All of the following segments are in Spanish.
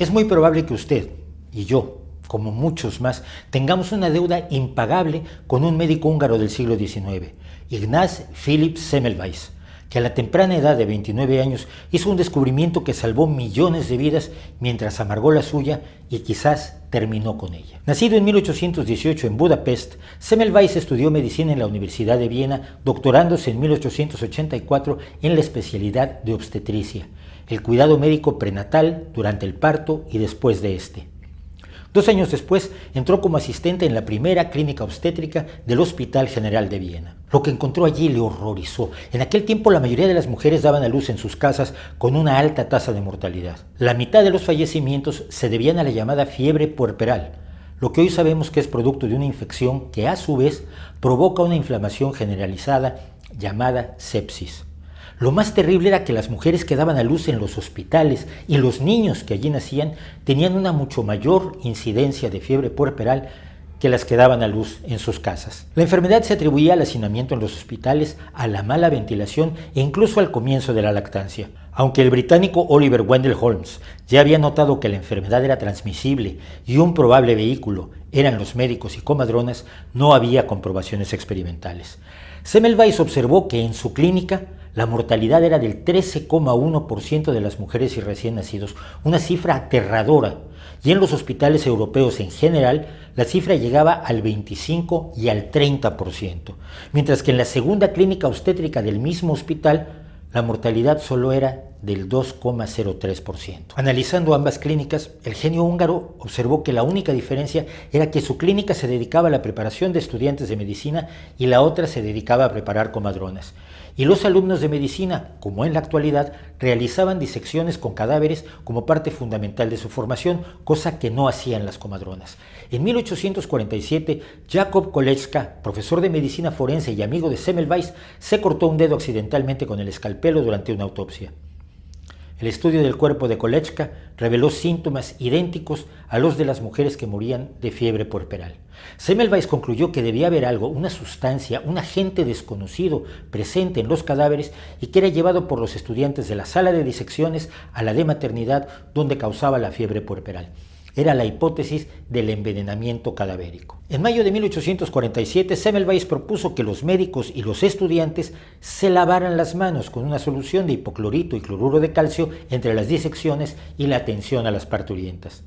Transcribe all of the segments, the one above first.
Es muy probable que usted y yo, como muchos más, tengamos una deuda impagable con un médico húngaro del siglo XIX, Ignaz Philipp Semmelweis, que a la temprana edad de 29 años hizo un descubrimiento que salvó millones de vidas mientras amargó la suya y quizás terminó con ella. Nacido en 1818 en Budapest, Semmelweis estudió medicina en la Universidad de Viena, doctorándose en 1884 en la especialidad de obstetricia, el cuidado médico prenatal durante el parto y después de este. 2 años después, entró como asistente en la primera clínica obstétrica del Hospital General de Viena. Lo que encontró allí le horrorizó. En aquel tiempo la mayoría de las mujeres daban a luz en sus casas con una alta tasa de mortalidad. La mitad de los fallecimientos se debían a la llamada fiebre puerperal, lo que hoy sabemos que es producto de una infección que a su vez provoca una inflamación generalizada llamada sepsis. Lo más terrible era que las mujeres que daban a luz en los hospitales y los niños que allí nacían tenían una mucho mayor incidencia de fiebre puerperal que las que daban a luz en sus casas. La enfermedad se atribuía al hacinamiento en los hospitales, a la mala ventilación e incluso al comienzo de la lactancia. Aunque el británico Oliver Wendell Holmes ya había notado que la enfermedad era transmisible y un probable vehículo eran los médicos y comadronas, no había comprobaciones experimentales. Semmelweis observó que en su clínica la mortalidad era del 13,1% de las mujeres y recién nacidos, una cifra aterradora, y en los hospitales europeos en general la cifra llegaba al 25 y al 30%, mientras que en la segunda clínica obstétrica del mismo hospital la mortalidad solo era del 2,03%. Analizando ambas clínicas, el genio húngaro observó que la única diferencia era que su clínica se dedicaba a la preparación de estudiantes de medicina y la otra se dedicaba a preparar comadronas. Y los alumnos de medicina, como en la actualidad, realizaban disecciones con cadáveres como parte fundamental de su formación, cosa que no hacían las comadronas. En 1847, Jakob Koleczka, profesor de medicina forense y amigo de Semmelweis, se cortó un dedo accidentalmente con el escalpelo durante una autopsia. El estudio del cuerpo de Koleczka reveló síntomas idénticos a los de las mujeres que morían de fiebre puerperal. Semmelweis concluyó que debía haber algo, una sustancia, un agente desconocido presente en los cadáveres y que era llevado por los estudiantes de la sala de disecciones a la de maternidad donde causaba la fiebre puerperal. Era la hipótesis del envenenamiento cadavérico. En mayo de 1847, Semmelweis propuso que los médicos y los estudiantes se lavaran las manos con una solución de hipoclorito y cloruro de calcio entre las disecciones y la atención a las parturientas.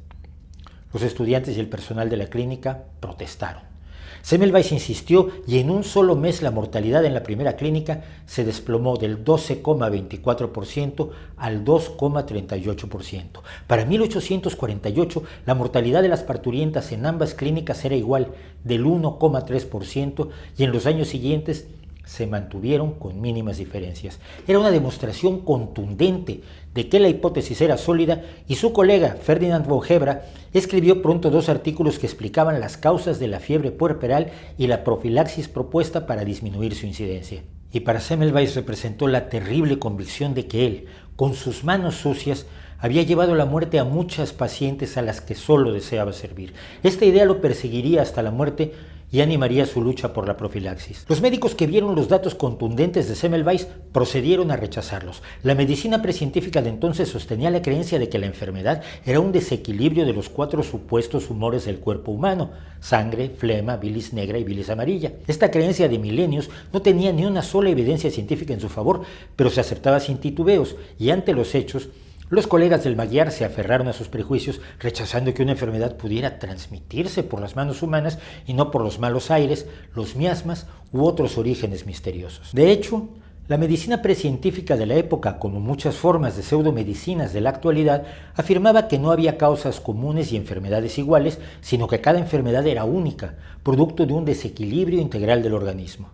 Los estudiantes y el personal de la clínica protestaron. Semmelweis insistió y en un solo mes la mortalidad en la primera clínica se desplomó del 12,24% al 2,38%. Para 1848 la mortalidad de las parturientas en ambas clínicas era igual, del 1,3%, y en los años siguientes se mantuvieron con mínimas diferencias. Era una demostración contundente de que la hipótesis era sólida y su colega Ferdinand von Hebra escribió pronto 2 artículos que explicaban las causas de la fiebre puerperal y la profilaxis propuesta para disminuir su incidencia. Y para Semmelweis representó la terrible convicción de que él, con sus manos sucias, había llevado la muerte a muchas pacientes a las que solo deseaba servir. Esta idea lo perseguiría hasta la muerte y animaría su lucha por la profilaxis. Los médicos que vieron los datos contundentes de Semmelweis procedieron a rechazarlos. La medicina precientífica de entonces sostenía la creencia de que la enfermedad era un desequilibrio de los 4 supuestos humores del cuerpo humano: sangre, flema, bilis negra y bilis amarilla. Esta creencia de milenios no tenía ni una sola evidencia científica en su favor, pero se aceptaba sin titubeos, y ante los hechos, los colegas del Magyar se aferraron a sus prejuicios, rechazando que una enfermedad pudiera transmitirse por las manos humanas y no por los malos aires, los miasmas u otros orígenes misteriosos. De hecho, la medicina precientífica de la época, como muchas formas de pseudomedicinas de la actualidad, afirmaba que no había causas comunes y enfermedades iguales, sino que cada enfermedad era única, producto de un desequilibrio integral del organismo.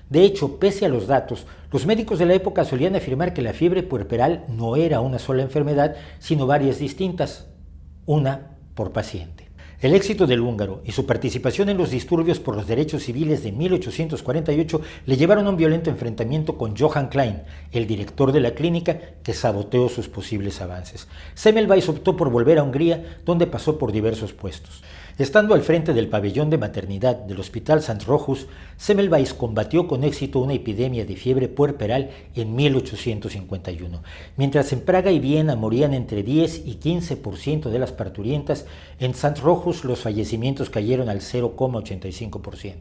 De hecho, pese a los datos, los médicos de la época solían afirmar que la fiebre puerperal no era una sola enfermedad, sino varias distintas, una por paciente. El éxito del húngaro y su participación en los disturbios por los derechos civiles de 1848 le llevaron a un violento enfrentamiento con Johann Klein, el director de la clínica, que saboteó sus posibles avances. Semmelweis optó por volver a Hungría, donde pasó por diversos puestos. Estando al frente del pabellón de maternidad del Hospital Sant Rochus, Semmelweis combatió con éxito una epidemia de fiebre puerperal en 1851. Mientras en Praga y Viena morían entre 10 y 15% de las parturientas, en Sant Rochus los fallecimientos cayeron al 0,85%.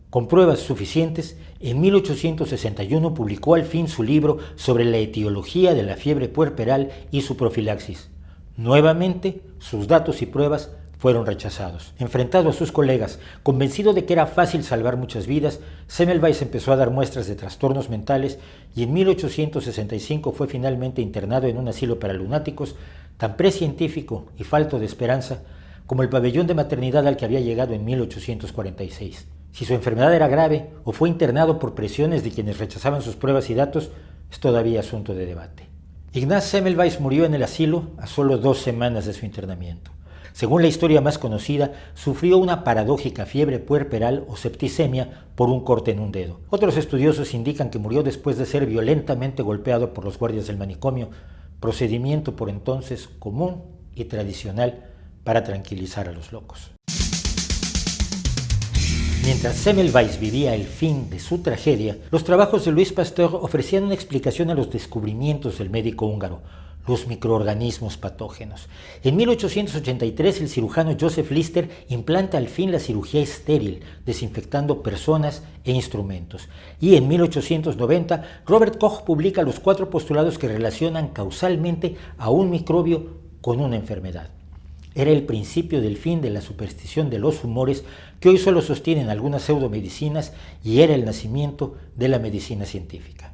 Con pruebas suficientes, en 1861 publicó al fin su libro sobre la etiología de la fiebre puerperal y su profilaxis. Nuevamente, sus datos y pruebas fueron rechazados. Enfrentado a sus colegas, convencido de que era fácil salvar muchas vidas, Semmelweis empezó a dar muestras de trastornos mentales y en 1865 fue finalmente internado en un asilo para lunáticos, tan precientífico y falto de esperanza como el pabellón de maternidad al que había llegado en 1846. Si su enfermedad era grave o fue internado por presiones de quienes rechazaban sus pruebas y datos, es todavía asunto de debate. Ignaz Semmelweis murió en el asilo a solo 2 semanas de su internamiento. Según la historia más conocida, sufrió una paradójica fiebre puerperal o septicemia por un corte en un dedo. Otros estudiosos indican que murió después de ser violentamente golpeado por los guardias del manicomio, procedimiento por entonces común y tradicional para tranquilizar a los locos. Mientras Semmelweis vivía el fin de su tragedia, los trabajos de Louis Pasteur ofrecían una explicación a los descubrimientos del médico húngaro: los microorganismos patógenos. En 1883 el cirujano Joseph Lister implanta al fin la cirugía estéril, desinfectando personas e instrumentos. Y en 1890 Robert Koch publica los 4 postulados que relacionan causalmente a un microbio con una enfermedad. Era el principio del fin de la superstición de los humores que hoy solo sostienen algunas pseudomedicinas y era el nacimiento de la medicina científica.